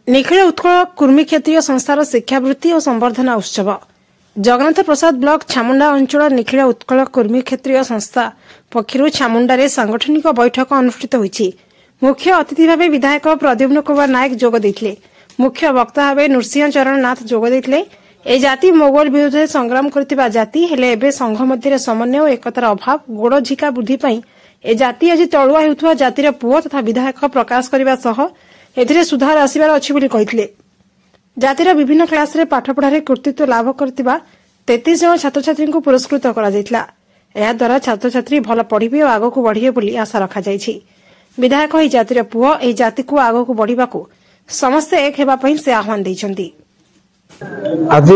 निखिल उत्कल कुर्मी क्षेत्रीय संस्थार शिक्षावृत्ति और संवर्धना उत्सव जगन्नाथ प्रसाद ब्लॉक छामुंडा अंचल निखिल उत्कल कुर्मी क्षेत्रीय संस्था पक्षर छामुंडा सांगठनिक बैठक अनुष्ठित होईछि। मुख्य अतिथि भाव विधायक प्रद्युम्न कुमार नायक जोग देथिले। मुख्य वक्ता भाव नृसिंह चरण नाथ जोग देथिले। ए जाति मोगल विरुद्ध संग्राम करथिबा जाति हेले एबे संघ मध्य समन्वय और एकतार अभाव गोड़ झिका वृद्धि पई ए जाति आज तळुआ हेउथुवा जातिर पुओ तथा विधायक प्रकाश करबा सह एथिरे सुधार आसिबार अछि बोली कहिथिले। जातिर विभिन्न क्लास रे पाठ पढ़ारे कृतित्व लाभ करथिबा 33 जन छात्र छात्री को पुरस्कृत करा जायतिला। एहा द्वारा छात्र छात्री भल पढ़िबे और आगो को बढ़िबे बोली आशा रखा जायछि। विधायक एही जातिर पुओ एही जाति को आगो को बढ़िबाकू समस्त एक हेबा पई से आह्वान दैछन्ति। आज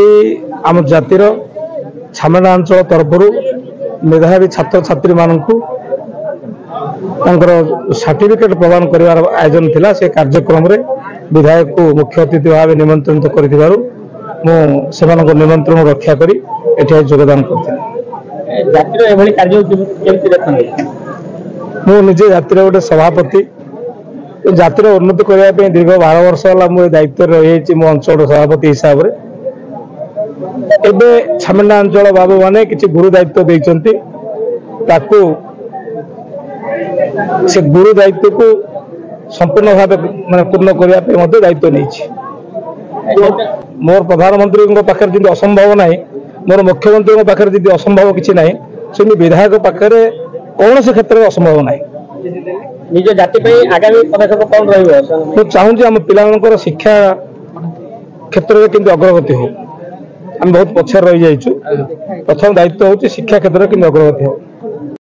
आम जातिर छामुंडा अंचल तरफरु मेधावी छात्र छात्री मानकु सर्टिफिकेट प्रदान करिवार आयोजन थिला। से कार्यक्रम रे विधायक को मुख्य अतिथि भाव निमंत्रित करिथिबारु मो सेमानक निमंत्रण रक्षा करी एठे योगदान करथिले। जातिर एभली कार्य केमति देखथि? मो निजे जातिर गोटे सभापति जातिर उन्नति करिया पे दीर्घ 12 वर्ष होला मो दायित्व रहिछि। मो अंचल सभापति हिसाब रे एबे छामुंडा अंचल बाबू माने किछि गुरु दायित्व दैछन्ति। ताकू से गुरु दायित्व को संपूर्ण भाव माने पूर्ण करिया पे मते दायित्व नैछि। मोर प्रधानमंत्री पाखे जी असंभव ना, मोर मुख्यमंत्री पाखे जी असंभव किसी ना, से विधायक पाखे कौन से क्षेत्र में असंभव ना। निज जाति पे आगामी पदक्षेप कौन रहिबो? मु चाहूँ आम पिलांकर शिक्षा क्षेत्र में किंतु अग्रगति हो। आम बहुत पछर रही जाइछु। प्रथम दायित्व होची शिक्षा क्षेत्र में किंतु अग्रगति हो।